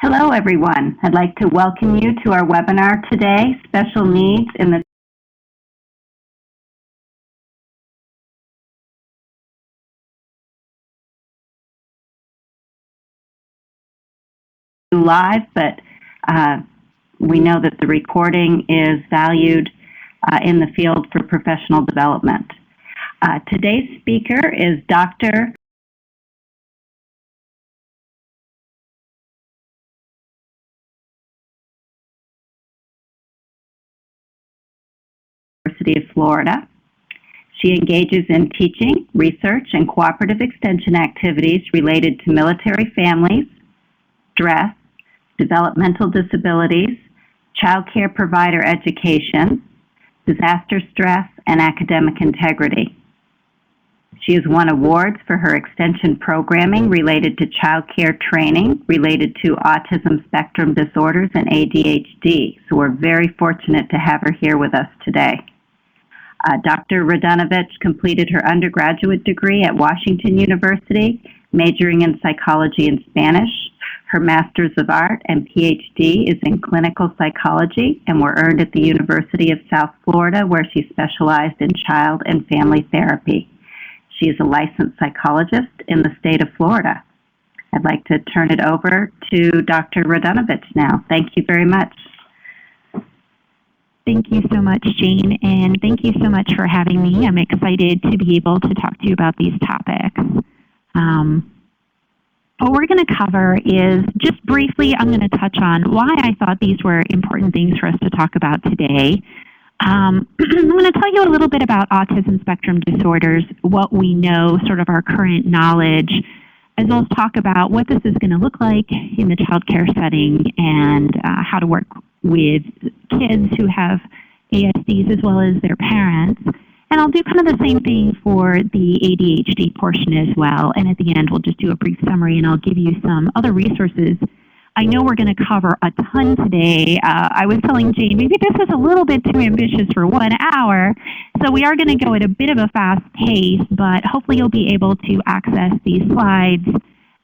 Hello, everyone. I'd like to welcome you to our webinar today, Special Needs in the live, but we know that the recording is valued in the field for professional development. Today's speaker is Dr. University of Florida. She engages in teaching, research, and cooperative extension activities related to military families, stress, developmental disabilities, child care provider education, disaster stress, and academic integrity. She has won awards for her extension programming related to child care training related to autism spectrum disorders and ADHD. So we're very fortunate to have her here with us today. Dr. Radunovich completed her undergraduate degree at Washington University, majoring in psychology and Spanish. Her Master's of Art and PhD is in clinical psychology and were earned at the University of South Florida, where she specialized in child and family therapy. She is a licensed psychologist in the state of Florida. I'd like to turn it over to Dr. Radunovich now. Thank you very much. Thank you so much, Jane, and thank you so much for having me. I'm excited to be able to talk to you about these topics. What we're going to cover is, just briefly, I'm going to touch on why I thought these were important things for us to talk about today. I'm going to tell you a little bit about autism spectrum disorders, what we know, sort of our current knowledge, as well as talk about what this is going to look like in the child care setting and how to work with kids who have ASDs as well as their parents. And I'll do kind of the same thing for the ADHD portion as well. And at the end, we'll just do a brief summary and I'll give you some other resources. I know we're going to cover a ton today. I was telling Jane, maybe this is a little bit too ambitious for 1 hour. So we are going to go at a bit of a fast pace, but hopefully you'll be able to access these slides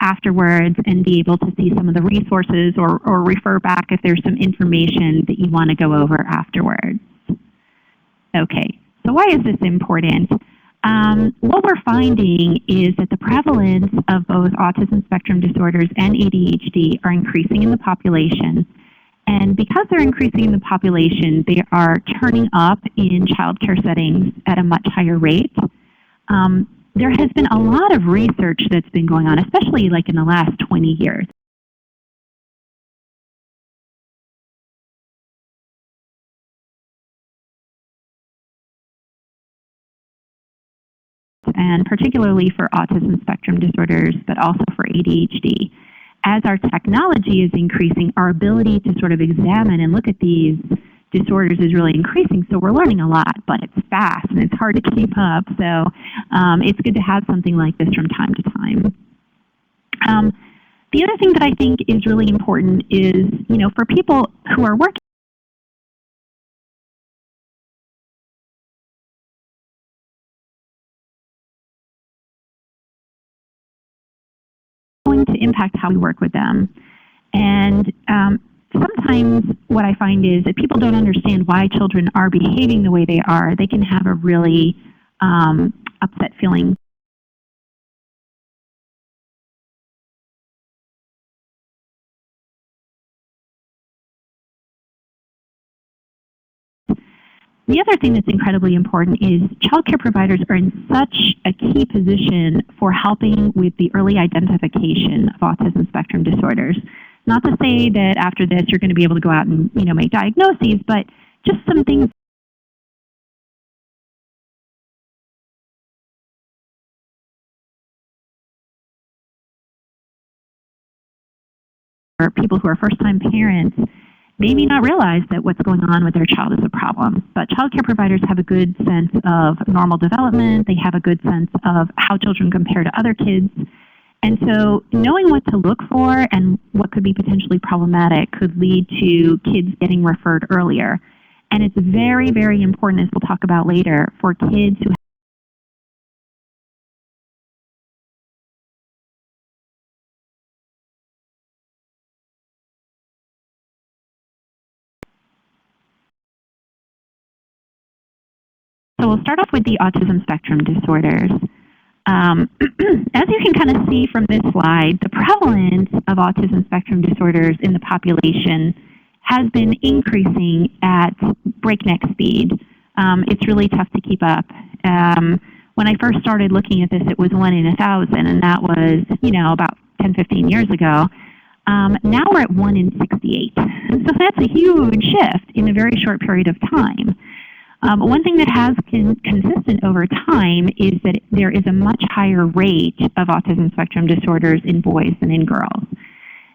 afterwards and be able to see some of the resources or refer back if there's some information that you want to go over afterwards. Okay, so why is this important? What we're finding is that the prevalence of both autism spectrum disorders and ADHD are increasing in the population. And because they're increasing in the population, they are turning up in child care settings at a much higher rate. There has been a lot of research that's been going on, especially like in the last 20 years. And particularly for autism spectrum disorders, but also for ADHD. As our technology is increasing, our ability to sort of examine and look at these disorders is really increasing. So we're learning a lot, but it's fast and it's hard to keep up. So it's good to have something like this from time to time. The other thing that I think is really important is, for people who are working to impact how we work with them. And sometimes what I find is that people don't understand why children are behaving the way they are. They can have a really upset feeling. The other thing that's incredibly important is childcare providers are in such a key position for helping with the early identification of autism spectrum disorders. Not to say that after this you're going to be able to go out and make diagnoses, but just some things for people who are first-time parents. They may not realize that what's going on with their child is a problem, but child care providers have a good sense of normal development. They have a good sense of how children compare to other kids. And so knowing what to look for and what could be potentially problematic could lead to kids getting referred earlier. And it's very, very important, as we'll talk about later, for kids who So we'll start off with the autism spectrum disorders. As you can kind of see from this slide, the prevalence of autism spectrum disorders in the population has been increasing at breakneck speed. It's really tough to keep up. When I first started looking at this, it was 1 in 1,000, and that was, about 10, 15 years ago. Now we're at 1 in 68. And so that's a huge shift in a very short period of time. One thing that has been consistent over time is that there is a much higher rate of autism spectrum disorders in boys than in girls.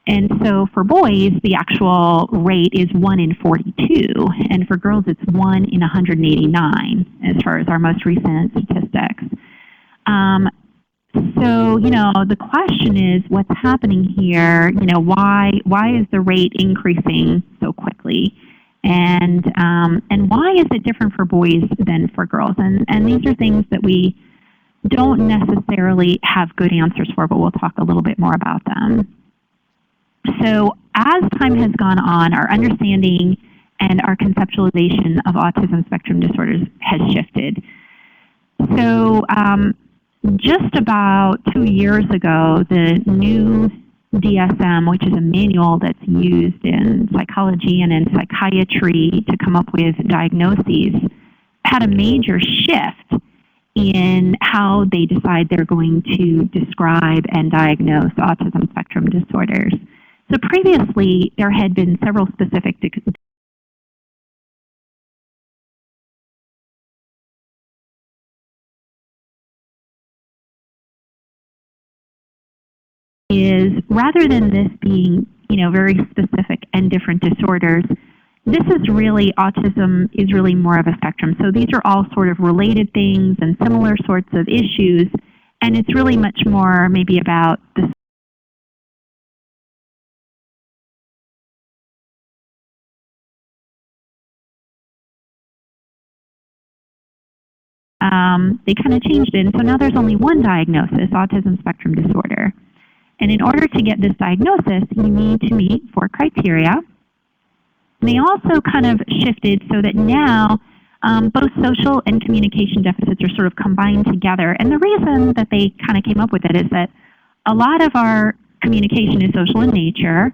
And so for boys, the actual rate is 1 in 42, and for girls, it's 1 in 189, as far as our most recent statistics. So, the question is, what's happening here? Why is the rate increasing so quickly? And why is it different for boys than for girls? And these are things that we don't necessarily have good answers for, but we'll talk a little bit more about them. So as time has gone on, our understanding and our conceptualization of autism spectrum disorders has shifted. So just about 2 years ago, the new DSM, which is a manual that's used in psychology and in psychiatry to come up with diagnoses, had a major shift in how they decide they're going to describe and diagnose autism spectrum disorders. So previously, there had been several specific is rather than this being, very specific and different disorders, this is really, autism is really more of a spectrum. So these are all sort of related things and similar sorts of issues, and it's really much more maybe about the they kind of changed it. And so now there's only one diagnosis, autism spectrum disorder. And in order to get this diagnosis, you need to meet 4 criteria. And they also kind of shifted so that now both social and communication deficits are sort of combined together. And the reason that they kind of came up with it is that a lot of our communication is social in nature.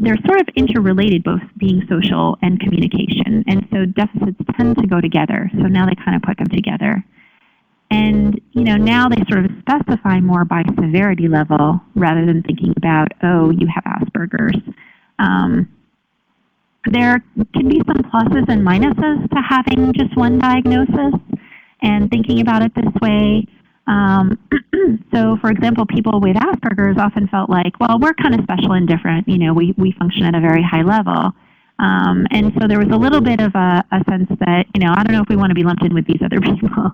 They're sort of interrelated, both being social and communication. And so deficits tend to go together. So now they kind of put them together. And, now they sort of specify more by severity level rather than thinking about, oh, you have Asperger's. There can be some pluses and minuses to having just one diagnosis and thinking about it this way. So, for example, people with Asperger's often felt like, well, we're kind of special and different. We function at a very high level. And so there was a little bit of a sense that, I don't know if we want to be lumped in with these other people.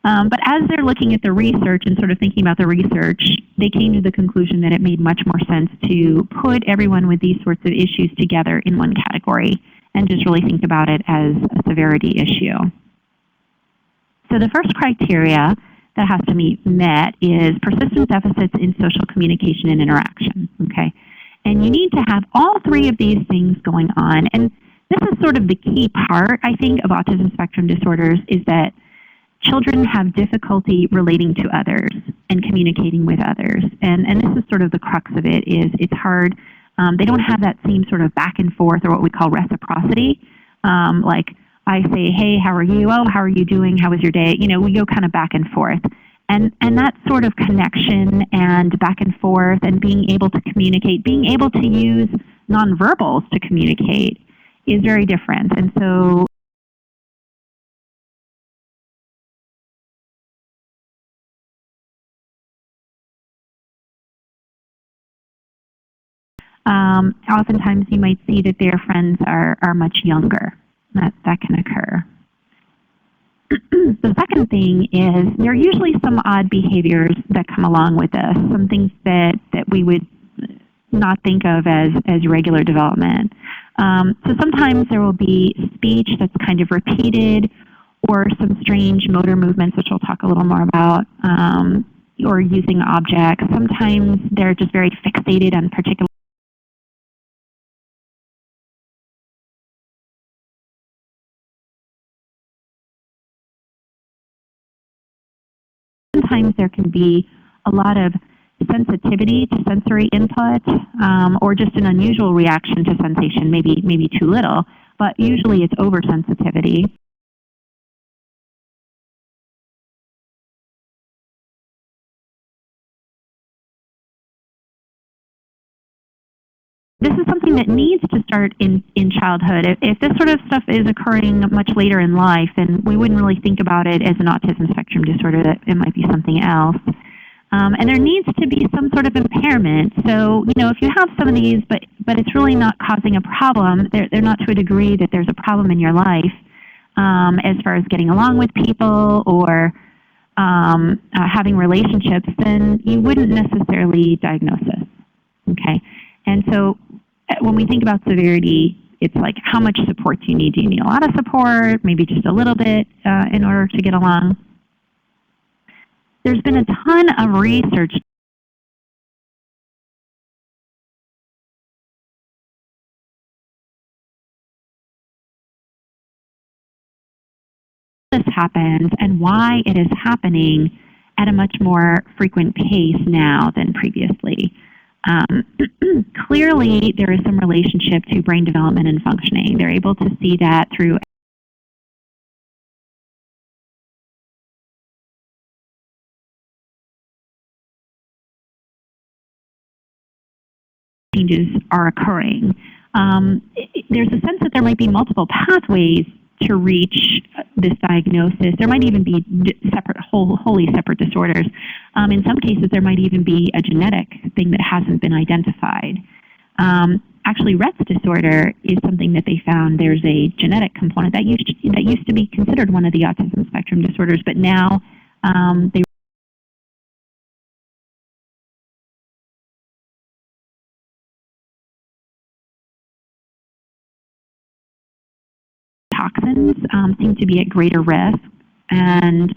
But as they're looking at the research and sort of thinking about the research, they came to the conclusion that it made much more sense to put everyone with these sorts of issues together in one category and just really think about it as a severity issue. So the first criteria that has to be met is persistent deficits in social communication and interaction, okay? And you need to have all 3 of these things going on. And this is sort of the key part, I think, of autism spectrum disorders, is that children have difficulty relating to others and communicating with others. And this is sort of the crux of it, is it's hard. They don't have that same sort of back and forth, or what we call reciprocity. Like I say, hey, how are you? Oh, how are you doing? How was your day? We go kind of back and forth. And that sort of connection and back and forth and being able to communicate, being able to use nonverbals to communicate is very different. And so oftentimes you might see that their friends are much younger. That can occur. The second thing is there are usually some odd behaviors that come along with this, some things that we would not think of as regular development. So sometimes there will be speech that's kind of repeated, or some strange motor movements, which we'll talk a little more about, or using objects. Sometimes they're just very fixated on particular sometimes there can be a lot of sensitivity to sensory input, or just an unusual reaction to sensation, maybe too little, but usually it's oversensitivity. This is something that needs to start in childhood. If this sort of stuff is occurring much later in life, then we wouldn't really think about it as an autism spectrum disorder, that it might be something else. And there needs to be some sort of impairment. So, if you have some of these, but it's really not causing a problem, they're not to a degree that there's a problem in your life, as far as getting along with people or having relationships, then you wouldn't necessarily diagnose this, okay? And so when we think about severity, it's like, how much support do you need? Do you need a lot of support, maybe just a little bit in order to get along? There's been a ton of research this happens and why it is happening at a much more frequent pace now than previously. Clearly, there is some relationship to brain development and functioning. They're able to see that through changes are occurring. There's a sense that there might be multiple pathways to reach this diagnosis. There might even be separate, wholly separate disorders. In some cases, there might even be a genetic thing that hasn't been identified. Actually, Rett's disorder is something that they found there's a genetic component that used to be considered one of the autism spectrum disorders, but now they toxins seem to be at greater risk. And,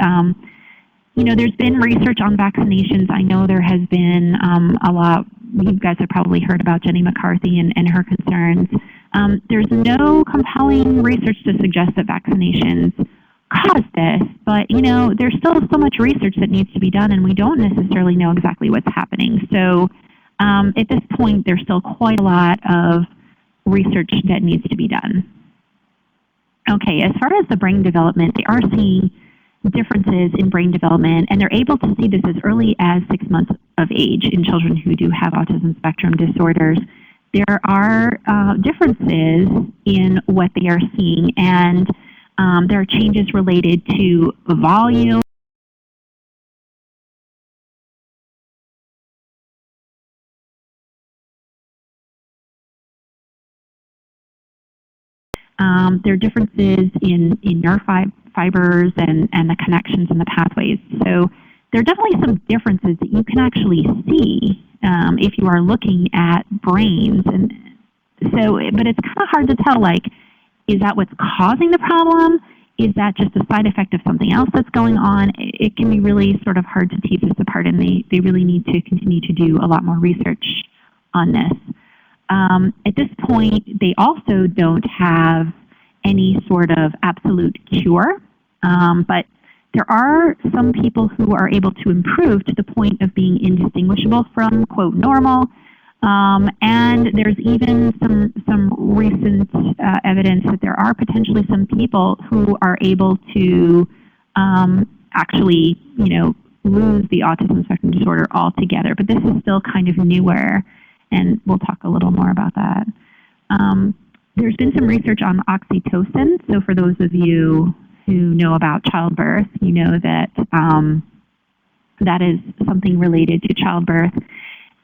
there's been research on vaccinations. I know there has been a lot. You guys have probably heard about Jenny McCarthy and her concerns. There's no compelling research to suggest that vaccinations cause this, but, there's still so much research that needs to be done, and we don't necessarily know exactly what's happening. So at this point, there's still quite a lot of research that needs to be done. Okay, as far as the brain development, they are seeing differences in brain development, and they're able to see this as early as 6 months of age in children who do have autism spectrum disorders. There are differences in what they are seeing, and there are changes related to volume, there are differences in nerve fibers and the connections and the pathways. So there are definitely some differences that you can actually see if you are looking at brains. And so, but it's kind of hard to tell, like, is that what's causing the problem? Is that just a side effect of something else that's going on? It can be really sort of hard to tease this apart, and they really need to continue to do a lot more research on this. At this point, they also don't have any sort of absolute cure, but there are some people who are able to improve to the point of being indistinguishable from, quote, normal, and there's even some recent evidence that there are potentially some people who are able to actually, lose the autism spectrum disorder altogether, but this is still kind of newer, and we'll talk a little more about that. There's been some research on oxytocin. So for those of you who know about childbirth, you know that that is something related to childbirth.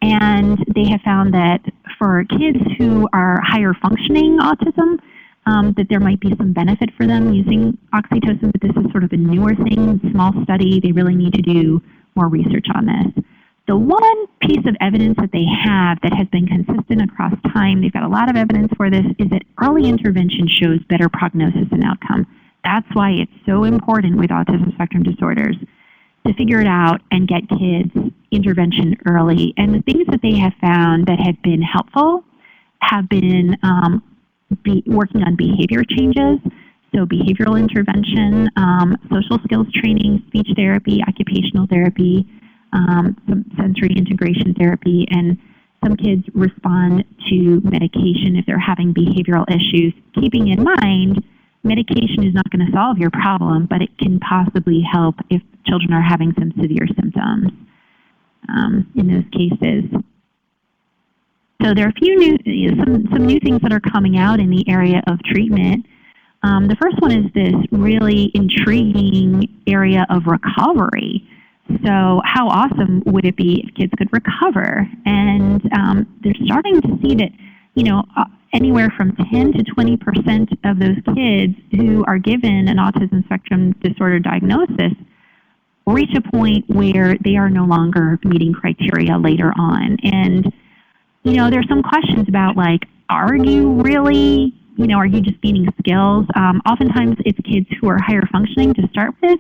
And they have found that for kids who are higher functioning autism, that there might be some benefit for them using oxytocin, but this is sort of a newer thing, small study. They really need to do more research on this. The one piece of evidence that they have that has been consistent across time, they've got a lot of evidence for this, is that early intervention shows better prognosis and outcome. That's why it's so important with autism spectrum disorders to figure it out and get kids intervention early. And the things that they have found that have been helpful have been working on behavior changes. So behavioral intervention, social skills training, speech therapy, occupational therapy, some sensory integration therapy, and some kids respond to medication if they're having behavioral issues, keeping in mind medication is not going to solve your problem, but it can possibly help if children are having some severe symptoms in those cases. So there are a few some new things that are coming out in the area of treatment. The first one is this really intriguing area of recovery. So how awesome would it be if kids could recover? And they're starting to see that, anywhere from 10 to 20% of those kids who are given an autism spectrum disorder diagnosis reach a point where they are no longer meeting criteria later on. And, there's some questions about, like, are you really, are you just gaining skills? Oftentimes it's kids who are higher functioning to start with.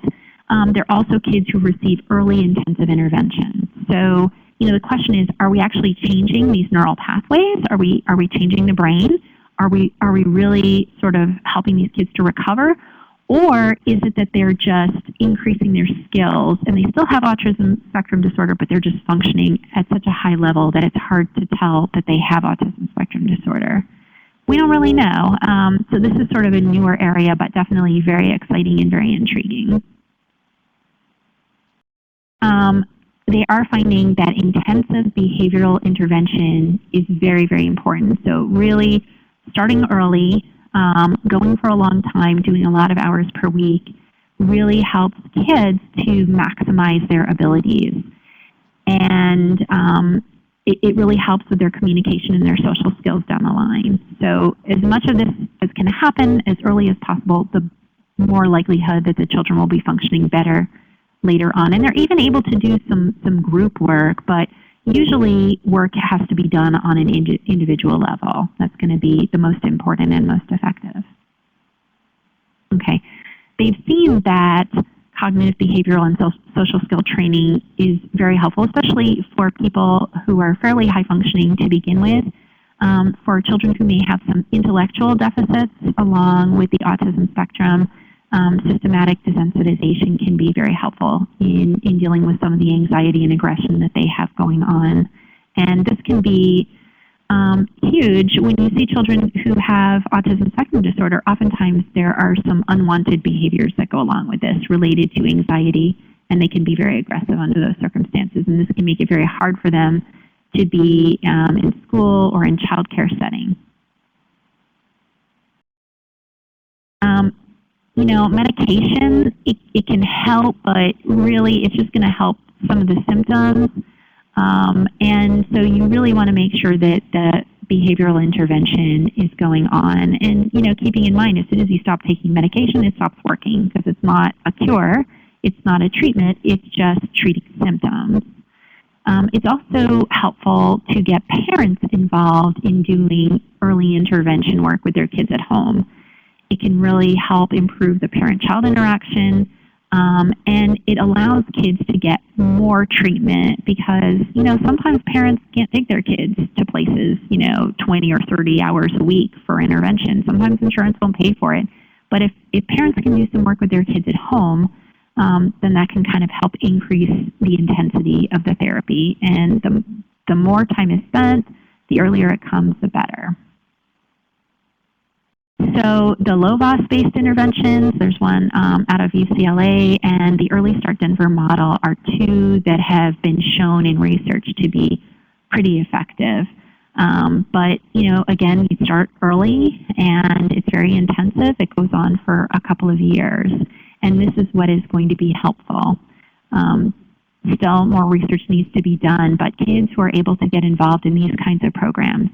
They're also kids who receive early intensive intervention. So, the question is, are we actually changing these neural pathways? Are we changing the brain? Are we really sort of helping these kids to recover? Or is it that they're just increasing their skills and they still have autism spectrum disorder, but they're just functioning at such a high level that it's hard to tell that they have autism spectrum disorder? We don't really know. So this is sort of a newer area, but definitely very exciting and very intriguing. They are finding that intensive behavioral intervention is very, very important. So really starting early, going for a long time, doing a lot of hours per week really helps kids to maximize their abilities. And it really helps with their communication and their social skills down the line. So as much of this as can happen as early as possible, the more likelihood that the children will be functioning better later on. And they're even able to do some group work, but usually work has to be done on an individual level. That's going to be the most important and most effective. Okay. They've seen that cognitive, behavioral, and social skill training is very helpful, especially for people who are fairly high functioning to begin with. For children who may have some intellectual deficits along with the autism spectrum, systematic desensitization can be very helpful in dealing with some of the anxiety and aggression that they have going on. And this can be huge when you see children who have autism spectrum disorder. Oftentimes there are some unwanted behaviors that go along with this related to anxiety, and they can be very aggressive under those circumstances. And this can make it very hard for them to be in school or in childcare setting. Medication, it can help, but really it's just going to help some of the symptoms. And so you really want to make sure that the behavioral intervention is going on. And, keeping in mind, as soon as you stop taking medication, it stops working because it's not a cure, it's not a treatment, it's just treating symptoms. It's also helpful to get parents involved in doing early intervention work with their kids at home. It can really help improve the parent-child interaction, and it allows kids to get more treatment because, sometimes parents can't take their kids to places, 20 or 30 hours a week for intervention. Sometimes insurance won't pay for it. But if parents can do some work with their kids at home, then that can kind of help increase the intensity of the therapy. And the more time is spent, the earlier it comes, the better. So the Lovaas-based interventions, there's one out of UCLA, and the Early Start Denver model are two that have been shown in research to be pretty effective. But, again, you start early, and it's very intensive. It goes on for a couple of years, and this is what is going to be helpful. Still, more research needs to be done, but kids who are able to get involved in these kinds of programs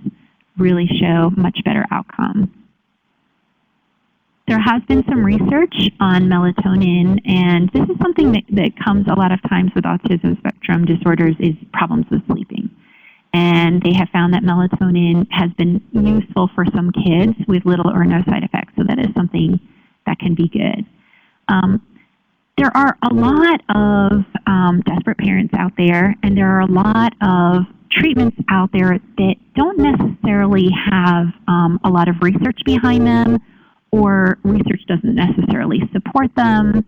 really show much better outcomes. There has been some research on melatonin, and this is something that comes a lot of times with autism spectrum disorders is problems with sleeping. And they have found that melatonin has been useful for some kids with little or no side effects, so that is something that can be good. There are a lot of desperate parents out there, and there are a lot of treatments out there that don't necessarily have a lot of research behind them, or research doesn't necessarily support them.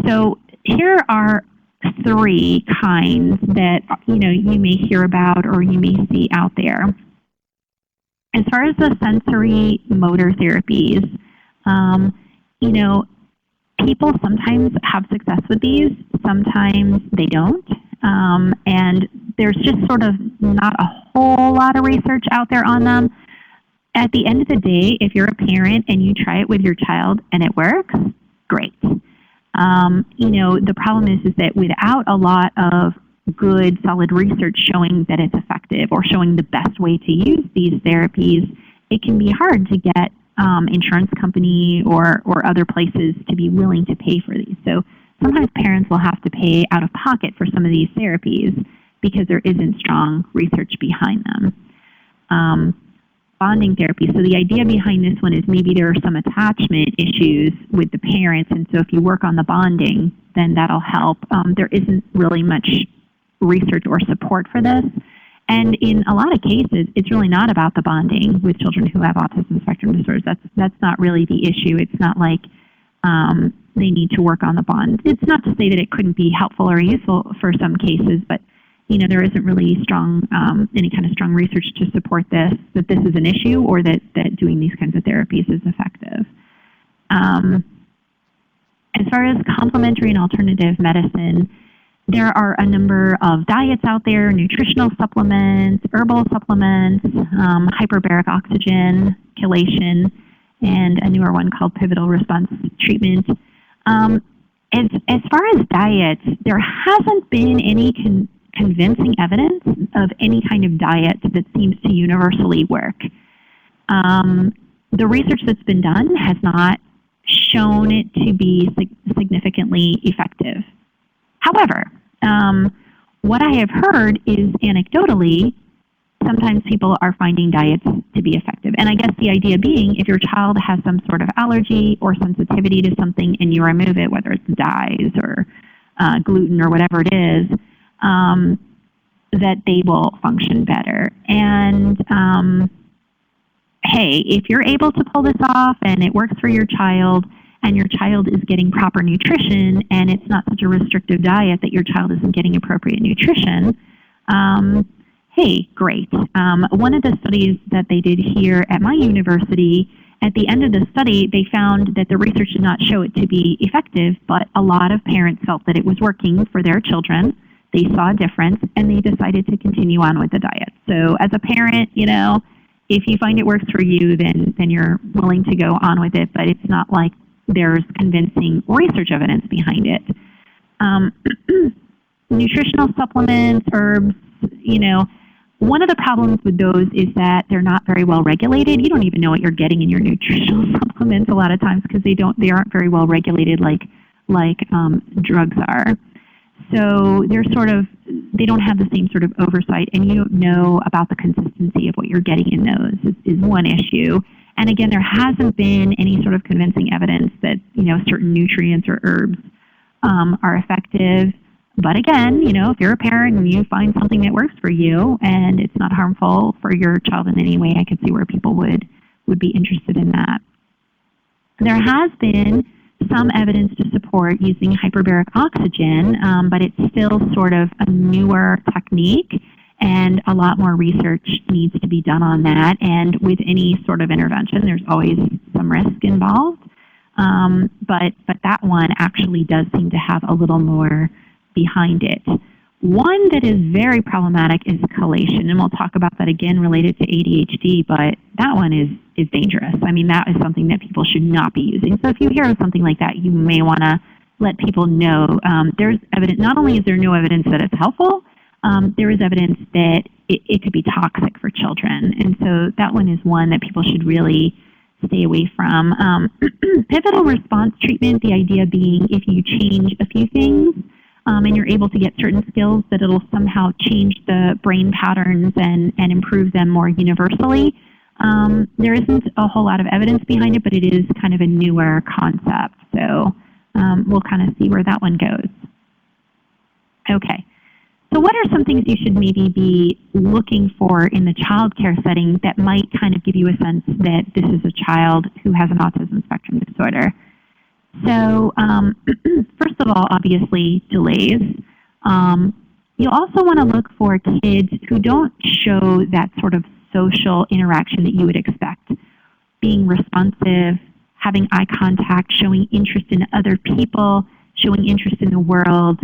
So here are three kinds that you may hear about or you may see out there. As far as the sensory motor therapies, people sometimes have success with these, sometimes they don't. And there's just sort of not a whole lot of research out there on them. At the end of the day, if you're a parent and you try it with your child and it works, great. The problem is that without a lot of good, solid research showing that it's effective or showing the best way to use these therapies, it can be hard to get insurance company or other places to be willing to pay for these. So sometimes parents will have to pay out of pocket for some of these therapies because there isn't strong research behind them. Bonding therapy. So the idea behind this one is maybe there are some attachment issues with the parents, and so if you work on the bonding, then that'll help. There isn't really much research or support for this. And in a lot of cases, it's really not about the bonding with children who have autism spectrum disorders. That's not really the issue. It's not like they need to work on the bond. It's not to say that it couldn't be helpful or useful for some cases, but there isn't really any kind of strong research to support this, that this is an issue or that doing these kinds of therapies is effective. As far as complementary and alternative medicine, there are a number of diets out there, nutritional supplements, herbal supplements, hyperbaric oxygen, chelation, and a newer one called pivotal response treatment. As far as diets, there hasn't been any convincing evidence of any kind of diet that seems to universally work. The research that's been done has not shown it to be significantly effective. However, what I have heard is anecdotally, sometimes people are finding diets to be effective. And I guess the idea being, if your child has some sort of allergy or sensitivity to something and you remove it, whether it's dyes or gluten or whatever it is, that they will function better. And hey, if you're able to pull this off and it works for your child and your child is getting proper nutrition and it's not such a restrictive diet that your child isn't getting appropriate nutrition, hey, great. One of the studies that they did here at my university, at the end of the study, they found that the research did not show it to be effective, but a lot of parents felt that it was working for their children. They saw a difference, and they decided to continue on with the diet. So as a parent, if you find it works for you, then you're willing to go on with it, but it's not like there's convincing research evidence behind it. Nutritional supplements, herbs, one of the problems with those is that they're not very well regulated. You don't even know what you're getting in your nutritional supplements a lot of times because they aren't very well regulated like drugs are. So they don't have the same sort of oversight, and you don't know about the consistency of what you're getting in those is one issue. And again, there hasn't been any sort of convincing evidence that, certain nutrients or herbs are effective. But again, if you're a parent and you find something that works for you and it's not harmful for your child in any way, I could see where people would be interested in that. There has been some evidence to support using hyperbaric oxygen, but it's still sort of a newer technique, and a lot more research needs to be done on that. And with any sort of intervention, there's always some risk involved. But that one actually does seem to have a little more behind it. One that is very problematic is chelation, and we'll talk about that again related to ADHD, but that one is dangerous. I mean, that is something that people should not be using. So if you hear of something like that, you may want to let people know. There's evidence, not only is there no evidence that it's helpful, there is evidence that it could be toxic for children. And so that one is one that people should really stay away from. Pivotal response treatment, the idea being if you change a few things, and you're able to get certain skills, that it'll somehow change the brain patterns and improve them more universally. There isn't a whole lot of evidence behind it, but it is kind of a newer concept. So we'll kind of see where that one goes. Okay. So what are some things you should maybe be looking for in the child care setting that might kind of give you a sense that this is a child who has an autism spectrum disorder? So first of all, obviously, delays. You also want to look for kids who don't show that sort of social interaction that you would expect. Being responsive, having eye contact, showing interest in other people, showing interest in the world,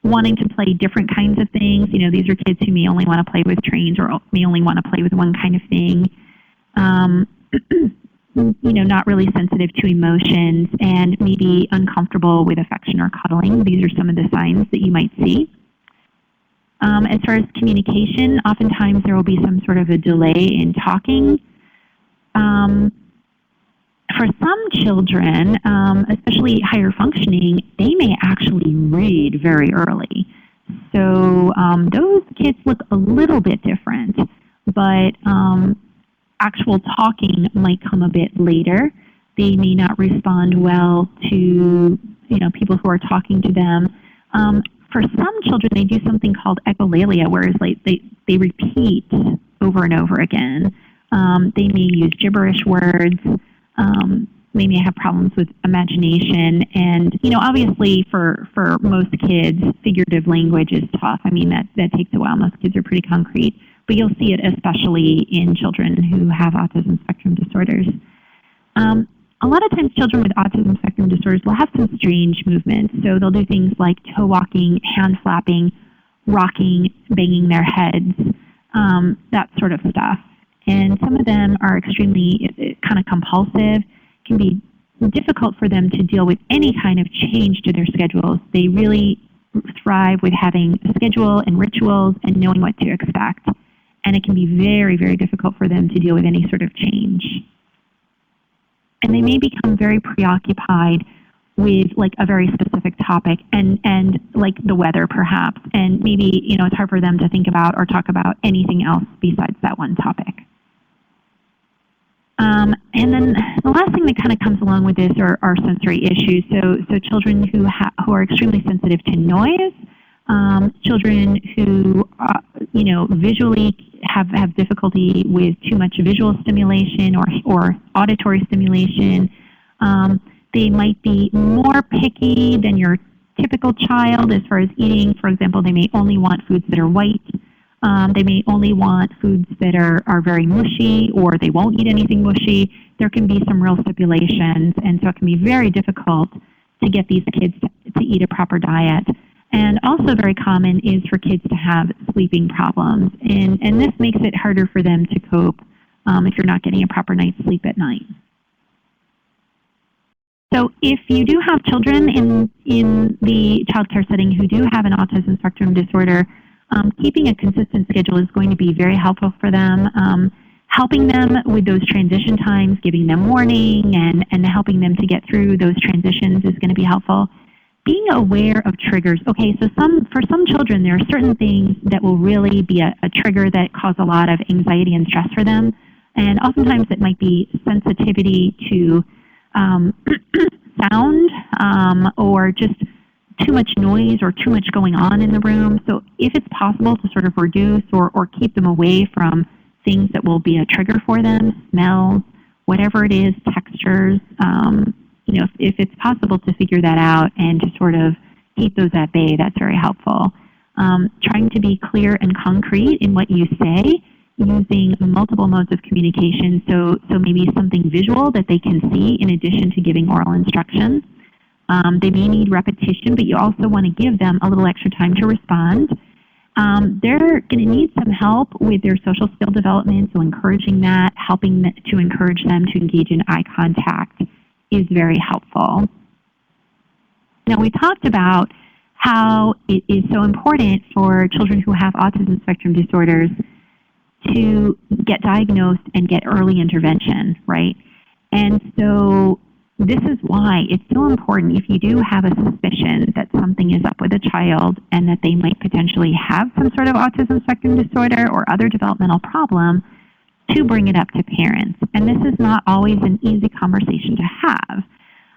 wanting to play different kinds of things. You know, these are kids who may only want to play with trains or may only want to play with one kind of thing. You know, not really sensitive to emotions and maybe uncomfortable with affection or cuddling. These are some of the signs that you might see. As far as communication, oftentimes there will be some sort of a delay in talking. For some children, especially higher functioning, they may actually read very early. So those kids look a little bit different, but actual talking might come a bit later. They may not respond well to, you know, people who are talking to them. For some children, they do something called echolalia, whereas like they repeat over and over again. They may use gibberish words. They may have problems with imagination. And, you know, obviously for most kids, figurative language is tough. I mean, that takes a while. Most kids are pretty concrete. But you'll see it especially in children who have autism spectrum disorders. A lot of times children with autism spectrum disorders will have some strange movements. So they'll do things like toe walking, hand flapping, rocking, banging their heads, that sort of stuff. And some of them are extremely kind of compulsive, can be difficult for them to deal with any kind of change to their schedules. They really thrive with having a schedule and rituals and knowing what to expect. And it can be very, very difficult for them to deal with any sort of change. And they may become very preoccupied with like a very specific topic and like the weather perhaps. And maybe, you know, it's hard for them to think about or talk about anything else besides that one topic. And then the last thing that kind of comes along with this are sensory issues. So children who are extremely sensitive to noise, children who, you know, visually have difficulty with too much visual stimulation or auditory stimulation. They might be more picky than your typical child as far as eating. For example, they may only want foods that are white. They may only want foods that are very mushy, or they won't eat anything mushy. There can be some real stipulations, and so it can be very difficult to get these kids to eat a proper diet. And also very common is for kids to have sleeping problems, and this makes it harder for them to cope if you're not getting a proper night's sleep at night. So if you do have children in the child care setting who do have an autism spectrum disorder, keeping a consistent schedule is going to be very helpful for them. Helping them with those transition times, giving them warning, and helping them to get through those transitions is going to be helpful. Being aware of triggers. Okay, so for some children, there are certain things that will really be a trigger that cause a lot of anxiety and stress for them. And oftentimes it might be sensitivity to sound or just too much noise or too much going on in the room. So if it's possible to sort of reduce or keep them away from things that will be a trigger for them, smells, whatever it is, textures, you know, if it's possible to figure that out and to sort of keep those at bay, that's very helpful. Trying to be clear and concrete in what you say, using multiple modes of communication, so maybe something visual that they can see in addition to giving oral instructions. They may need repetition, but you also want to give them a little extra time to respond. They're going to need some help with their social skill development, so encouraging that, helping to encourage them to engage in eye contact is very helpful. Now, we talked about how it is so important for children who have autism spectrum disorders to get diagnosed and get early intervention, right? And so this is why it's so important, if you do have a suspicion that something is up with a child and that they might potentially have some sort of autism spectrum disorder or other developmental problem, to bring it up to parents. And this is not always an easy conversation to have.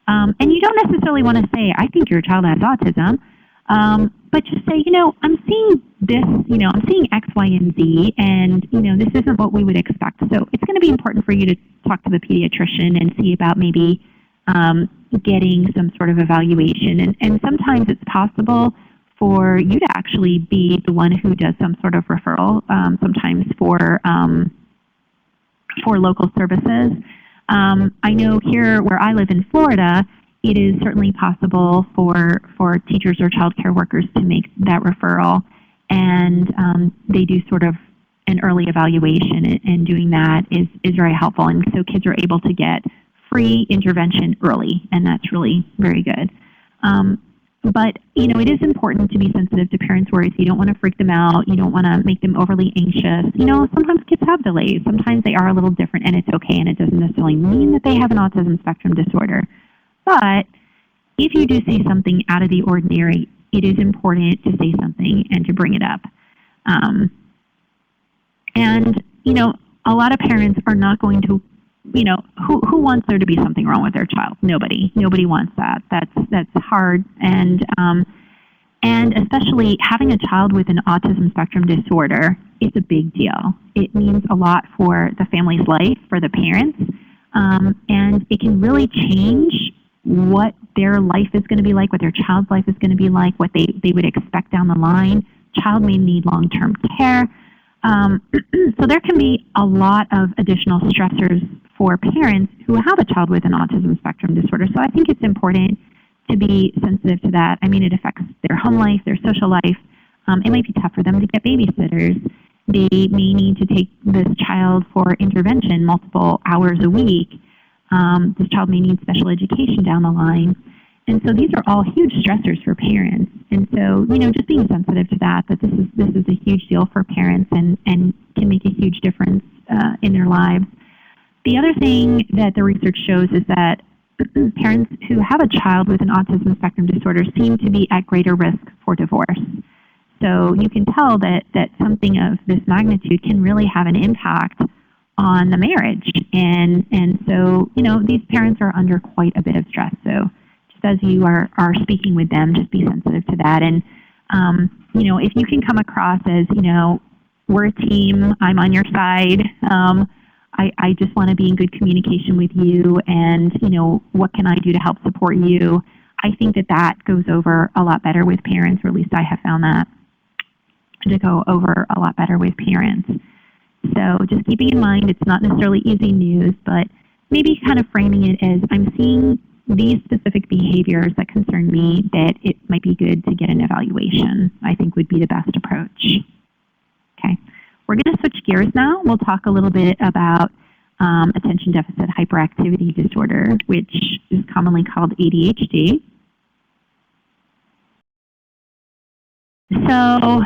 And you don't necessarily want to say, I think your child has autism. but just say, I'm seeing this, I'm seeing X, Y, and Z, and, this isn't what we would expect. So it's going to be important for you to talk to the pediatrician and see about maybe getting some sort of evaluation. And sometimes it's possible for you to actually be the one who does some sort of referral, sometimes for local services. I know here where I live in Florida, it is certainly possible for teachers or child care workers to make that referral, and they do sort of an early evaluation, and doing that is very helpful. And so kids are able to get free intervention early, and that's really very good. But, it is important to be sensitive to parents' worries. You don't want to freak them out. You don't want to make them overly anxious. Sometimes kids have delays. Sometimes they are a little different, and it's okay, and it doesn't necessarily mean that they have an autism spectrum disorder. But if you do see something out of the ordinary, it is important to say something and to bring it up. A lot of parents are not going to, who wants there to be something wrong with their child? Nobody wants that. That's hard, and especially having a child with an autism spectrum disorder is a big deal. It means a lot for the family's life, for the parents, and it can really change what their life is going to be like, what their child's life is going to be like, what they would expect down the line. Child may need long-term care. So there can be a lot of additional stressors for parents who have a child with an autism spectrum disorder. So I think it's important to be sensitive to that. I mean, it affects their home life, their social life. It might be tough for them to get babysitters. They may need to take this child for intervention multiple hours a week. This child may need special education down the line. And so these are all huge stressors for parents. And so, just being sensitive to that this is a huge deal for parents and can make a huge difference in their lives. The other thing that the research shows is that parents who have a child with an autism spectrum disorder seem to be at greater risk for divorce. So you can tell that something of this magnitude can really have an impact on the marriage. And so, these parents are under quite a bit of stress. So just as you are speaking with them, just be sensitive to that. And, if you can come across as, we're a team, I'm on your side, I just want to be in good communication with you, and, what can I do to help support you? I think that goes over a lot better with parents, or at least I have found that to go over a lot better with parents. So just keeping in mind, it's not necessarily easy news, but maybe kind of framing it as, I'm seeing these specific behaviors that concern me, that it might be good to get an evaluation, I think would be the best approach. Okay, we're going to switch gears now. We'll talk a little bit about attention deficit hyperactivity disorder, which is commonly called ADHD. So,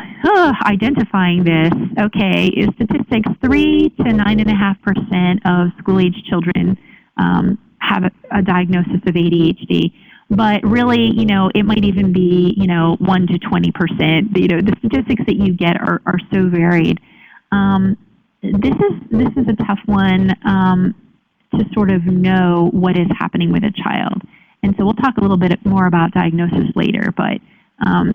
identifying this, okay, is statistics 3 to 9.5% of school-age children have a diagnosis of ADHD. But really, it might even be, 1 to 20%. The statistics that you get are so varied. This is a tough one to sort of know what is happening with a child. And so we'll talk a little bit more about diagnosis later, but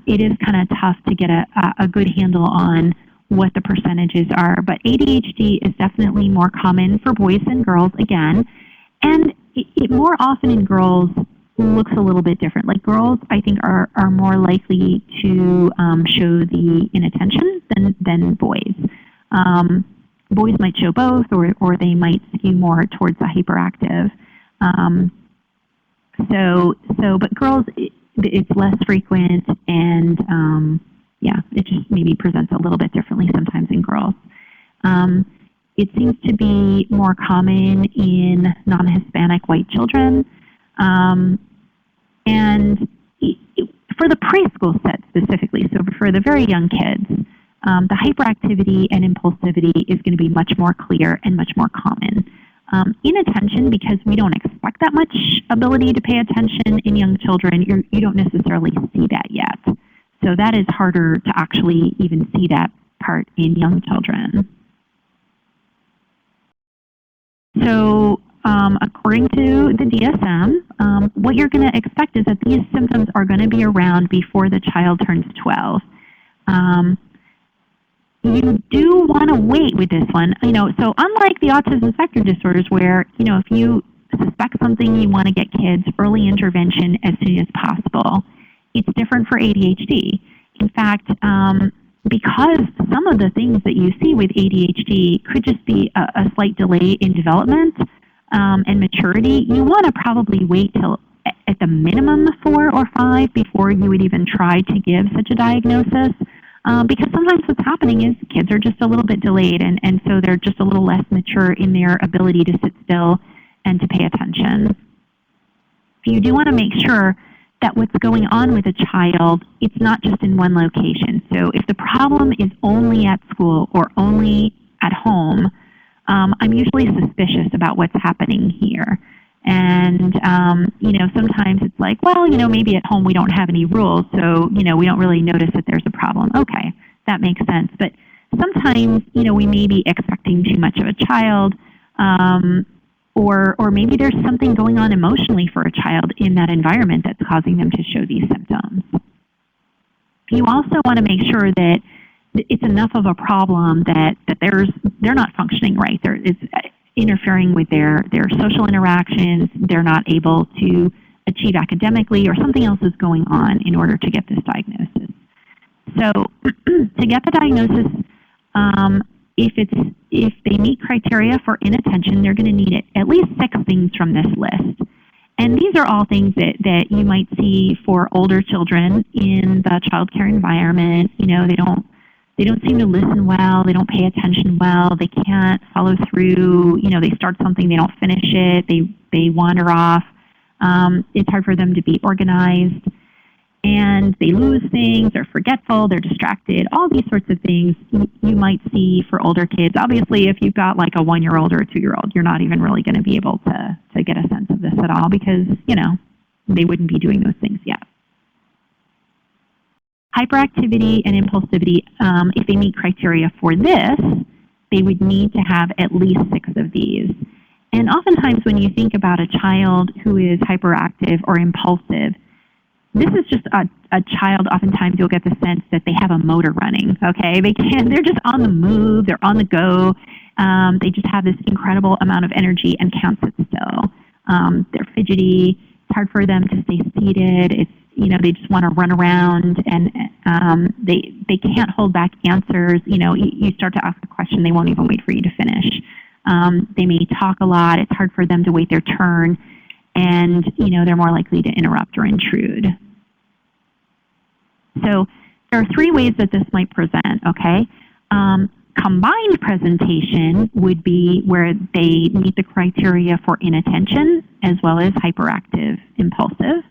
it is kind of tough to get a good handle on what the percentages are. But ADHD is definitely more common for boys than girls, again. And it more often in girls looks a little bit different. Like girls, I think, are more likely to show the inattention than boys. Boys might show both, or they might skew more towards the hyperactive. But girls, it's less frequent, and it just maybe presents a little bit differently sometimes in girls. It seems to be more common in non-Hispanic white children. And for the preschool set specifically, so for the very young kids, the hyperactivity and impulsivity is going to be much more clear and much more common. Inattention, because we don't expect that much ability to pay attention in young children, you don't necessarily see that yet. So that is harder to actually even see that part in young children. So according to the DSM, what you're going to expect is that these symptoms are going to be around before the child turns 12. You do want to wait with this one, so unlike the autism spectrum disorders where, if you suspect something, you want to get kids early intervention as soon as possible. It's different for ADHD. In fact, because some of the things that you see with ADHD could just be a slight delay in development and maturity, you want to probably wait till at the minimum 4 or 5 before you would even try to give such a diagnosis. Because sometimes what's happening is kids are just a little bit delayed, and so they're just a little less mature in their ability to sit still and to pay attention. You do want to make sure that what's going on with a child, it's not just in one location. So if the problem is only at school or only at home, I'm usually suspicious about what's happening here. And, sometimes it's like, well, maybe at home we don't have any rules, so, we don't really notice that there's a problem. Okay, that makes sense. But sometimes, we may be expecting too much of a child, or maybe there's something going on emotionally for a child in that environment that's causing them to show these symptoms. You also want to make sure that it's enough of a problem that they're not functioning right. It's interfering with their social interactions. They're not able to achieve academically, or something else is going on in order to get this diagnosis. So to get the diagnosis, if they meet criteria for inattention, they're going to need at least 6 things from this list. And these are all things that you might see for older children in the child care environment. They don't seem to listen well, they don't pay attention well, they can't follow through, they start something, they don't finish it, they wander off. It's hard for them to be organized, and they lose things, they're forgetful, they're distracted, all these sorts of things you might see for older kids. Obviously, if you've got like a 1-year-old or a 2-year-old, you're not even really going to be able to get a sense of this at all because, they wouldn't be doing those things yet. Hyperactivity and impulsivity, if they meet criteria for this, they would need to have at least 6 of these. And oftentimes when you think about a child who is hyperactive or impulsive, this is just a child, oftentimes you'll get the sense that they have a motor running, okay? They're just on the move, they're on the go, they just have this incredible amount of energy and can't sit still. They're fidgety, it's hard for them to stay seated, it's, they just want to run around, and they can't hold back answers. You start to ask a question, they won't even wait for you to finish. They may talk a lot, it's hard for them to wait their turn, and they're more likely to interrupt or intrude. So there are 3 ways that this might present, okay? Combined presentation would be where they meet the criteria for inattention as well as hyperactive impulsive.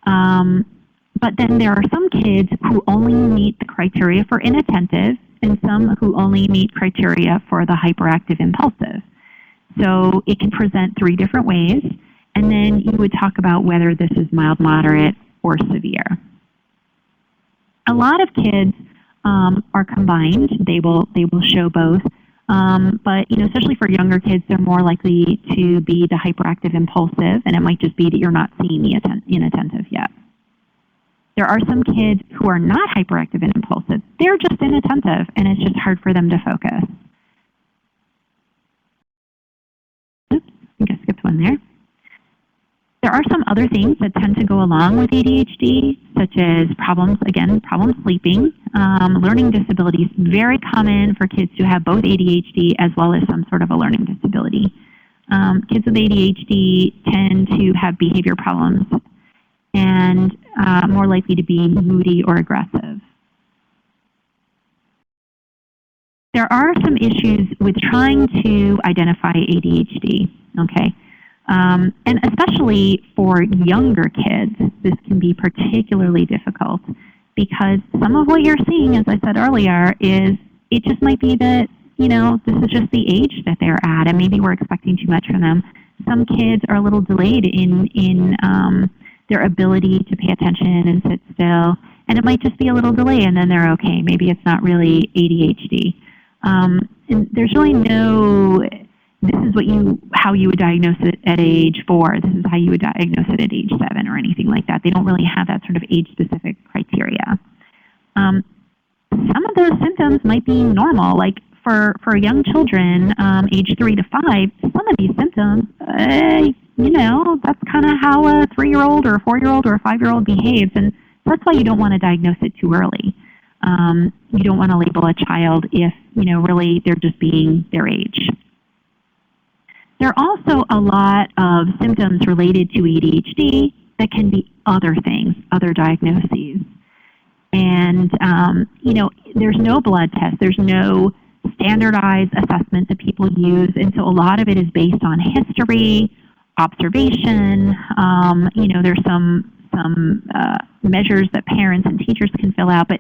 But then there are some kids who only meet the criteria for inattentive and some who only meet criteria for the hyperactive impulsive. So it can present 3 different ways, and then you would talk about whether this is mild, moderate, or severe. A lot of kids are combined. They will show both. But especially for younger kids, they're more likely to be the hyperactive impulsive, and it might just be that you're not seeing the inattentive yet. There are some kids who are not hyperactive and impulsive. They're just inattentive, and it's just hard for them to focus. Oops, I think I skipped one there. There are some other things that tend to go along with ADHD, such as problem sleeping, learning disabilities. Very common for kids to have both ADHD as well as some sort of a learning disability. Kids with ADHD tend to have behavior problems and more likely to be moody or aggressive. There are some issues with trying to identify ADHD, okay? And especially for younger kids, this can be particularly difficult because some of what you're seeing, as I said earlier, is it just might be that, this is just the age that they're at, and maybe we're expecting too much from them. Some kids are a little delayed in their ability to pay attention and sit still, and it might just be a little delay, and then they're okay. Maybe it's not really ADHD. And there's really no this is how you would diagnose it at age 4. This is how you would diagnose it at age 7 or anything like that. They don't really have that sort of age-specific criteria. Some of those symptoms might be normal, like for young children, age 3 to 5, some of these symptoms, that's kind of how a 3-year-old or a 4-year-old or a 5-year-old behaves, and that's why you don't want to diagnose it too early. You don't want to label a child if, really they're just being their age. There are also a lot of symptoms related to ADHD that can be other things, other diagnoses. And, there's no blood test, there's no standardized assessment that people use, and so a lot of it is based on history, observation. There's some measures that parents and teachers can fill out, but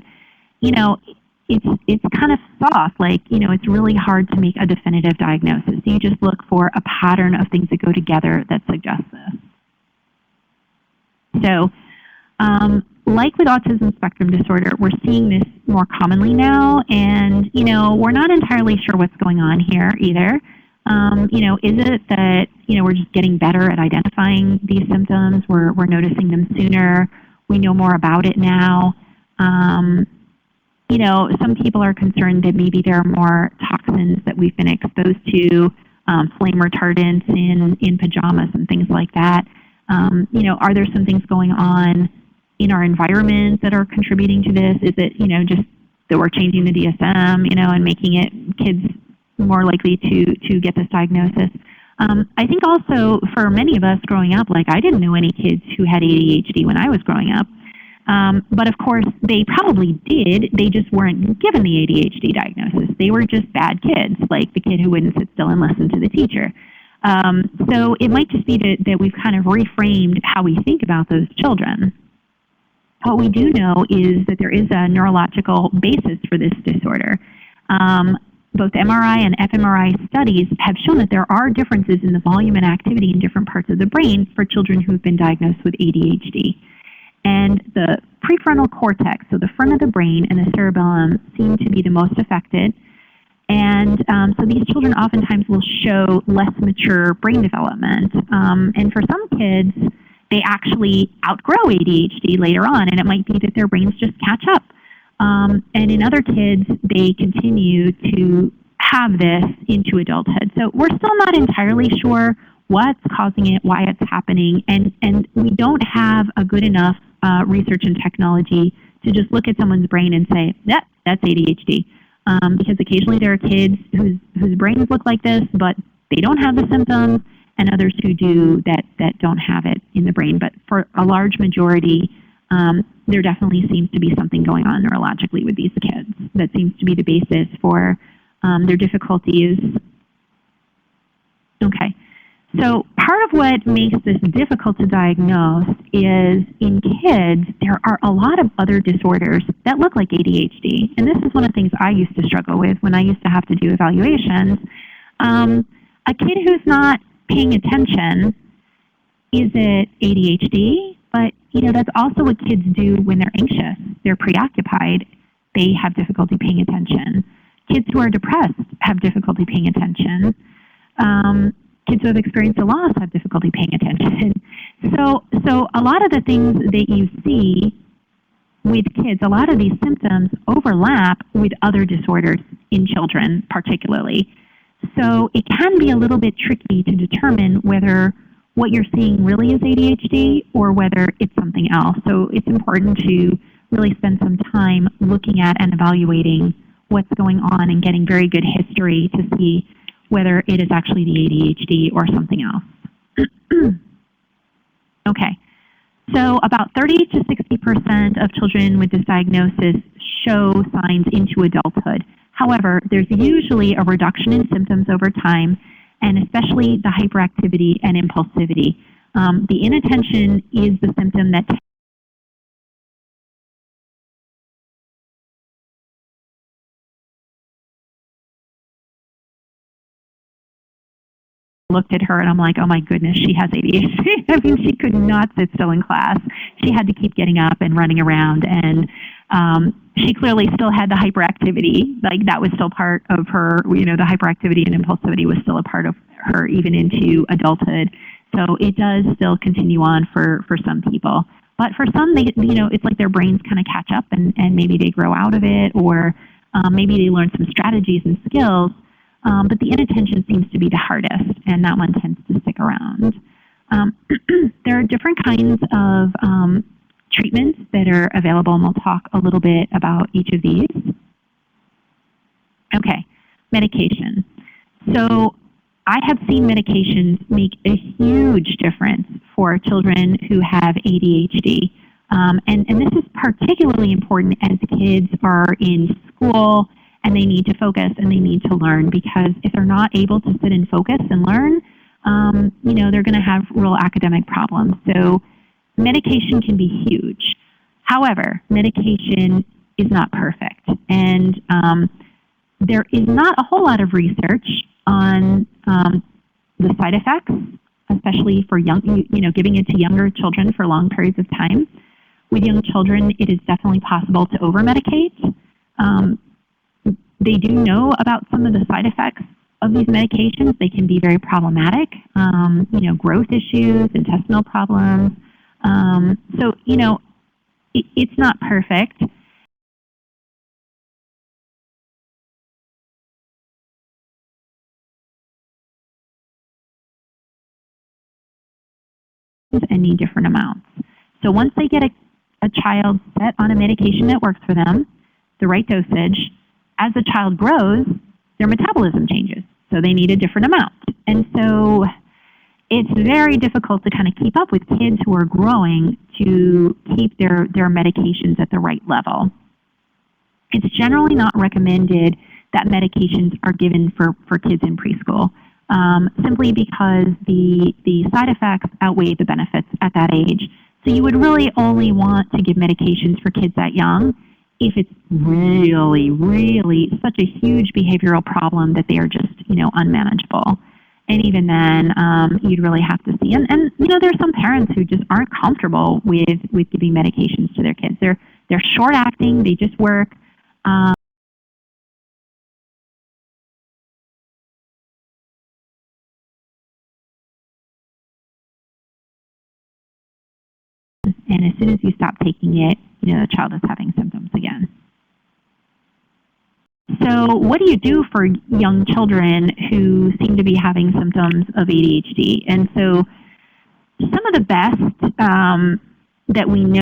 it's kind of soft. It's really hard to make a definitive diagnosis. You just look for a pattern of things that go together that suggest this. So, like with autism spectrum disorder, we're seeing this more commonly now, and we're not entirely sure what's going on here either. Is it that we're just getting better at identifying these symptoms? We're noticing them sooner. We know more about it now. Some people are concerned that maybe there are more toxins that we've been exposed to, flame retardants in pajamas and things like that. Are there some things going on in our environment that are contributing to this? Is it, just that we're changing the DSM, and making it kids more likely to get this diagnosis? I think also for many of us growing up, I didn't know any kids who had ADHD when I was growing up. But of course, they probably did. They just weren't given the ADHD diagnosis. They were just bad kids, like the kid who wouldn't sit still and listen to the teacher. So it might just be that we've kind of reframed how we think about those children. What we do know is that there is a neurological basis for this disorder. Both MRI and fMRI studies have shown that there are differences in the volume and activity in different parts of the brain for children who have been diagnosed with ADHD. And the prefrontal cortex, so the front of the brain, and the cerebellum seem to be the most affected. And so these children oftentimes will show less mature brain development. And for some kids, they actually outgrow ADHD later on, and it might be that their brains just catch up. And in other kids, they continue to have this into adulthood. So we're still not entirely sure what's causing it, why it's happening, and we don't have a good enough research and technology to just look at someone's brain and say, yep, that's ADHD. Because occasionally there are kids whose brains look like this, but they don't have the symptoms, and others who do that don't have it in the brain. But for a large majority, there definitely seems to be something going on neurologically with these kids that seems to be the basis for their difficulties. Okay. So part of what makes this difficult to diagnose is in kids, there are a lot of other disorders that look like ADHD. And this is one of the things I used to struggle with when I used to have to do evaluations. A kid who's not paying attention, is it ADHD? But, that's also what kids do when they're anxious. They're preoccupied. They have difficulty paying attention. Kids who are depressed have difficulty paying attention. Kids who have experienced a loss have difficulty paying attention. So a lot of the things that you see with kids, a lot of these symptoms overlap with other disorders in children particularly. So it can be a little bit tricky to determine whether what you're seeing really is ADHD or whether it's something else. So it's important to really spend some time looking at and evaluating what's going on and getting very good history to see whether it is actually the ADHD or something else. Okay, so about 30 to 60% of children with this diagnosis show signs into adulthood. However, there's usually a reduction in symptoms over time, and especially the hyperactivity and impulsivity. The inattention is the symptom that looked at her and I'm like, oh my goodness, she has ADHD. I mean, she could not sit still in class. She had to keep getting up and running around, and she clearly still had the hyperactivity, like that was still part of her, you know, the hyperactivity and impulsivity was still a part of her even into adulthood. So it does still continue on for some people. But for some, they, you know, it's like their brains kind of catch up and maybe they grow out of it, or maybe they learn some strategies and skills. But the inattention seems to be the hardest, and that one tends to stick around. There are different kinds of treatments that are available, and we'll talk a little bit about each of these. Okay, medication. So I have seen medications make a huge difference for children who have ADHD. And this is particularly important as kids are in school and they need to focus and they need to learn, because if they're not able to sit and focus and learn, you know, they're going to have real academic problems. So medication can be huge. However, medication is not perfect. And there is not a whole lot of research on the side effects, especially for young, you know, giving it to younger children for long periods of time. With young children, it is definitely possible to over-medicate. They do know about some of the side effects of these medications. They can be very problematic, you know, growth issues, intestinal problems. So, you know, it's not perfect. And need different amounts. So once they get a child set on a medication that works for them, the right dosage, as the child grows, their metabolism changes. So they need a different amount. And so it's very difficult to kind of keep up with kids who are growing to keep their medications at the right level. It's generally not recommended that medications are given for kids in preschool, simply because the side effects outweigh the benefits at that age. So you would really only want to give medications for kids that young if it's really, really such a huge behavioral problem that they are just, you know, unmanageable. And even then, you'd really have to see. And you know, there's some parents who just aren't comfortable with giving medications to their kids. They're short acting. They just work. And as soon as you stop taking it, you know, the child is having symptoms again. So what do you do for young children who seem to be having symptoms of ADHD? And so some of the best that we know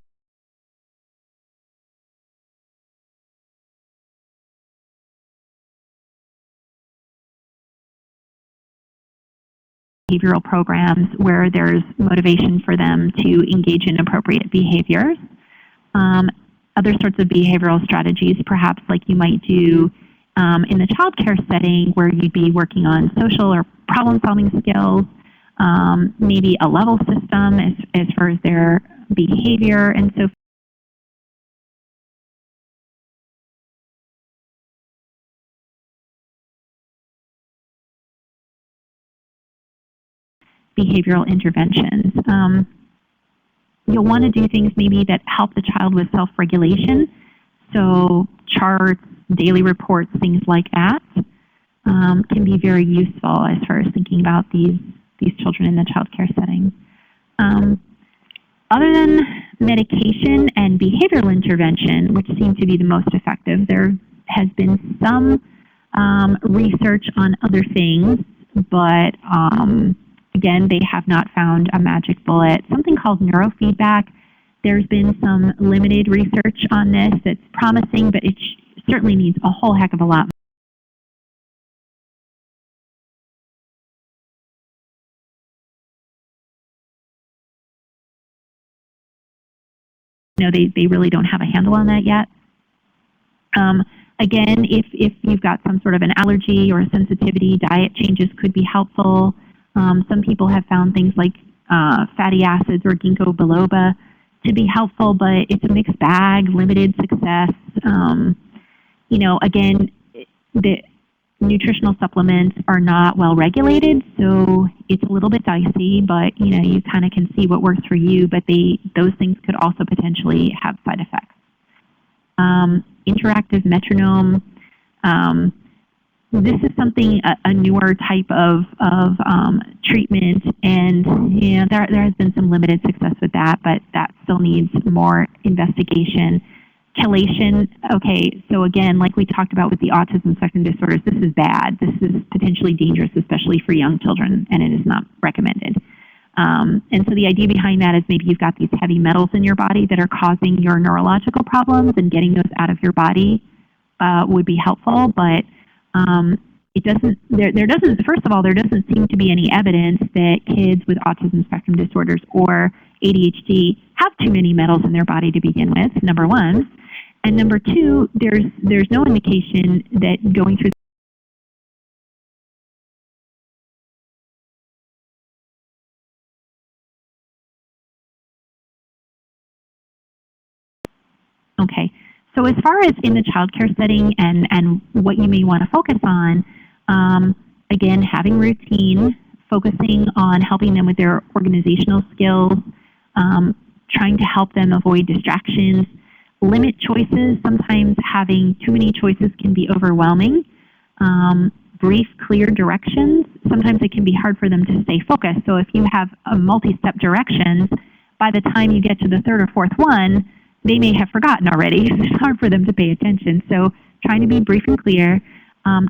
behavioral programs where there's motivation for them to engage in appropriate behaviors. Other sorts of behavioral strategies, perhaps like you might do in the child care setting, where you'd be working on social or problem-solving skills, maybe a level system as far as their behavior, and so behavioral interventions. You'll want to do things maybe that help the child with self-regulation, so charts, daily reports, things like that can be very useful as far as thinking about these children in the child care setting. Other than medication and behavioral intervention, which seem to be the most effective, there has been some research on other things, but again, they have not found a magic bullet. Something called neurofeedback. There's been some limited research on this that's promising, but it certainly needs a whole heck of a lot. You know, they really don't have a handle on that yet. Again, if you've got some sort of an allergy or a sensitivity, diet changes could be helpful. Some people have found things like fatty acids or ginkgo biloba to be helpful, but it's a mixed bag, limited success. You know, again, the nutritional supplements are not well regulated, so it's a little bit dicey, but you know, you kind of can see what works for you, but those things could also potentially have side effects. interactive metronome. This is something, a newer type of treatment, and there has been some limited success with that, but that still needs more investigation. Chelation, okay, so again, like we talked about with the autism spectrum disorders, this is bad. This is potentially dangerous, especially for young children, and it is not recommended. And so the idea behind that is maybe you've got these heavy metals in your body that are causing your neurological problems, and getting those out of your body would be helpful, but it doesn't, first of all, there doesn't seem to be any evidence that kids with autism spectrum disorders or ADHD have too many metals in their body to begin with, number one. And number two, there's no indication that going through Okay, so as far as in the childcare setting and what you may want to focus on, again, having routine, focusing on helping them with their organizational skills, trying to help them avoid distractions, limit choices. Sometimes having too many choices can be overwhelming. Brief, clear directions. Sometimes it can be hard for them to stay focused. So if you have a multi-step directions, by the time you get to the third or fourth one, they may have forgotten already. It's hard for them to pay attention. So trying to be brief and clear,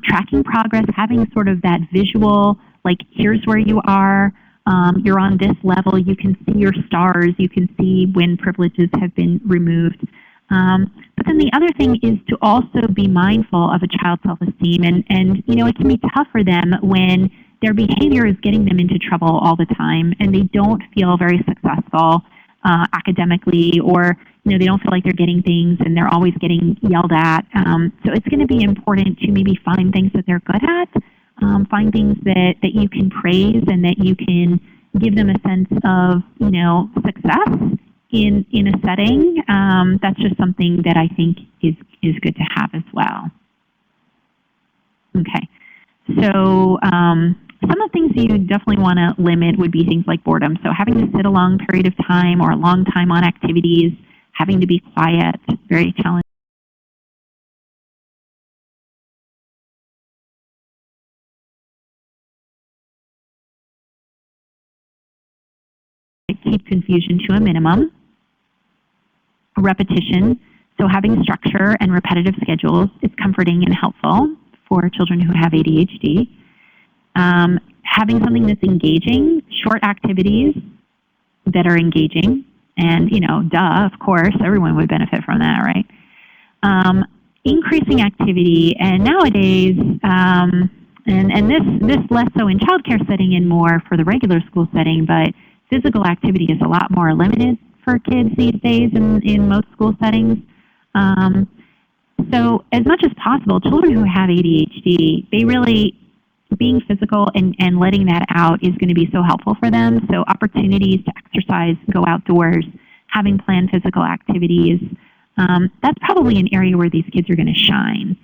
tracking progress, having sort of that visual, like here's where you are, you're on this level, you can see your stars, you can see when privileges have been removed. But then the other thing is to also be mindful of a child's self-esteem, and it can be tough for them when their behavior is getting them into trouble all the time and they don't feel very successful academically, or they don't feel like they're getting things and they're always getting yelled at. So it's going to be important to maybe find things that they're good at, find things that you can praise and that you can give them a sense of success in a setting. That's just something that I think is good to have as well. Okay, so some of the things you definitely want to limit would be things like boredom. So having to sit a long period of time or a long time on activities, having to be quiet, very challenging. Keep confusion to a minimum. Repetition, so having structure and repetitive schedules is comforting and helpful for children who have ADHD. Having something that's engaging, short activities that are engaging, and of course, everyone would benefit from that, right? Increasing activity, and nowadays, and this less so in childcare setting and more for the regular school setting, but physical activity is a lot more limited for kids these days in most school settings. So as much as possible, children who have ADHD, they really, being physical and letting that out is going to be so helpful for them. So opportunities to exercise, go outdoors, having planned physical activities, that's probably an area where these kids are going to shine.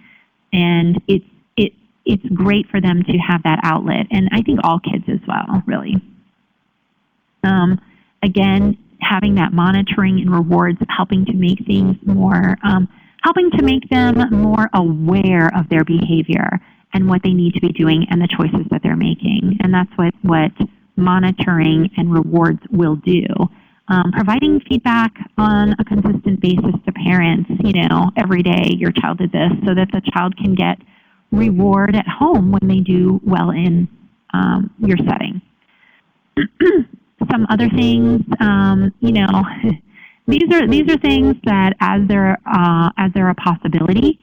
And it's great for them to have that outlet. And I think all kids as well, really. Again, having that monitoring and rewards, helping to make things more, helping to make them more aware of their behavior and what they need to be doing and the choices that they're making. And that's what monitoring and rewards will do. Providing feedback on a consistent basis to parents, every day your child did this, so that the child can get reward at home when they do well in your setting. Some other things, these are things that as they're a possibility,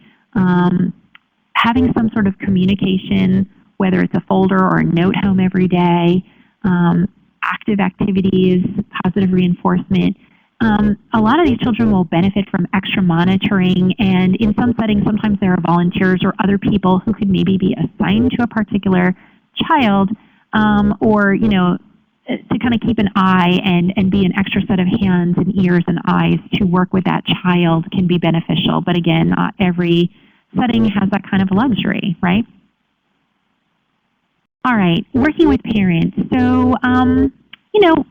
having some sort of communication, whether it's a folder or a note home every day, active activities, positive reinforcement. A lot of these children will benefit from extra monitoring, and in some settings, sometimes there are volunteers or other people who could maybe be assigned to a particular child, or to kind of keep an eye and be an extra set of hands and ears and eyes to work with that child can be beneficial. But again, not every setting has that kind of luxury, right? All right, working with parents. So,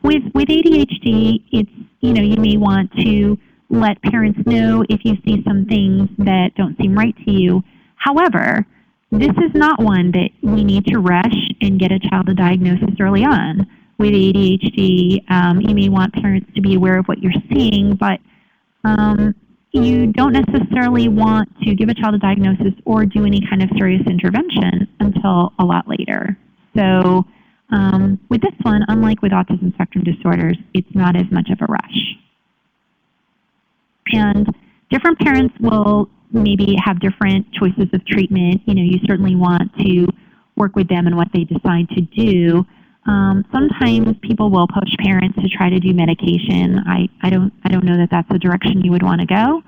with ADHD, it's, you may want to let parents know if you see some things that don't seem right to you. However, this is not one that we need to rush and get a child a diagnosis early on. With ADHD, you may want parents to be aware of what you're seeing, but you don't necessarily want to give a child a diagnosis or do any kind of serious intervention until a lot later. So with this one, unlike with autism spectrum disorders, it's not as much of a rush. And different parents will maybe have different choices of treatment. You know, you certainly want to work with them and what they decide to do. Sometimes people will push parents to try to do medication. I don't know that that's the direction you would want to go.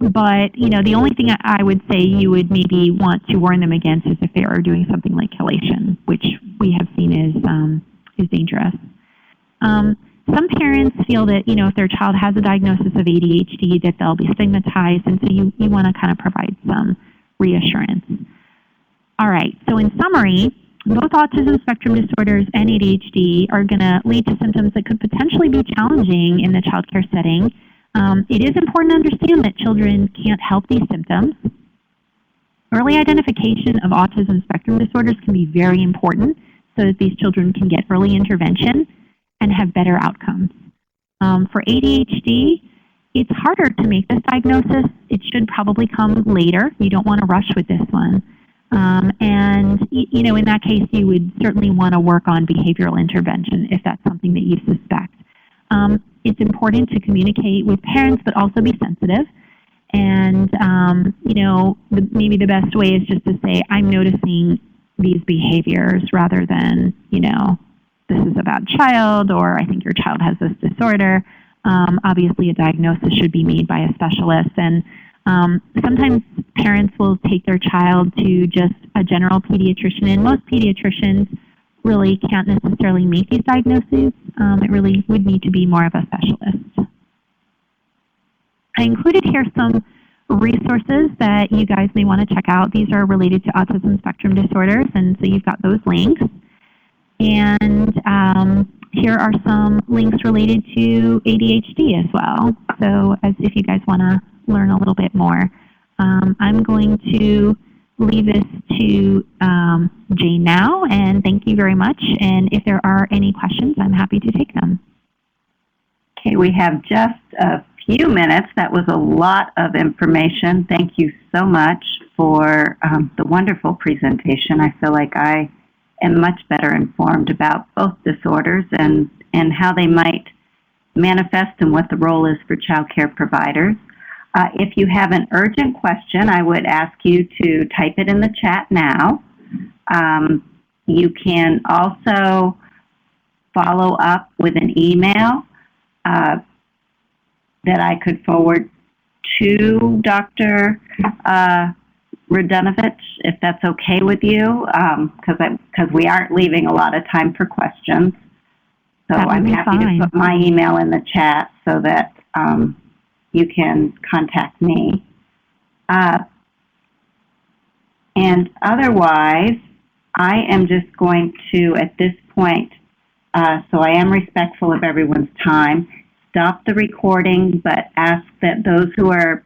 But, you know, the only thing I would say you would maybe want to warn them against is if they are doing something like chelation, which we have seen is dangerous. Some parents feel that, you know, if their child has a diagnosis of ADHD, that they'll be stigmatized, and so you want to kind of provide some reassurance. All right, so in summary, both autism spectrum disorders and ADHD are going to lead to symptoms that could potentially be challenging in the child care setting. It is important to understand that children can't help these symptoms. Early identification of autism spectrum disorders can be very important so that these children can get early intervention and have better outcomes. For ADHD, it's harder to make this diagnosis. It should probably come later. You don't want to rush with this one. And, you know, in that case, you would certainly want to work on behavioral intervention if that's something that you suspect. It's important to communicate with parents, but also be sensitive. And, you know, maybe the best way is just to say, I'm noticing these behaviors rather than, you know, this is a bad child, or I think your child has this disorder. Obviously, a diagnosis should be made by a specialist. And sometimes parents will take their child to just a general pediatrician, and most pediatricians really can't necessarily make these diagnoses. It really would need to be more of a specialist. I included here some resources that you guys may want to check out. These are related to autism spectrum disorders, and so you've got those links. And here are some links related to ADHD as well. So as if you guys want to learn a little bit more. I'm going to leave this to Jane now, and thank you very much. And if there are any questions, I'm happy to take them. Okay, we have just a few minutes. That was a lot of information. Thank you so much for the wonderful presentation. I feel like I am much better informed about both disorders and how they might manifest and what the role is for child care providers. If you have an urgent question, I would ask you to type it in the chat now. You can also follow up with an email that I could forward to Dr. Radunovich, if that's okay with you, because we aren't leaving a lot of time for questions. So I'm happy to put my email in the chat so that you can contact me. And otherwise, I am just going to, at this point, so I am respectful of everyone's time, stop the recording, but ask that those who are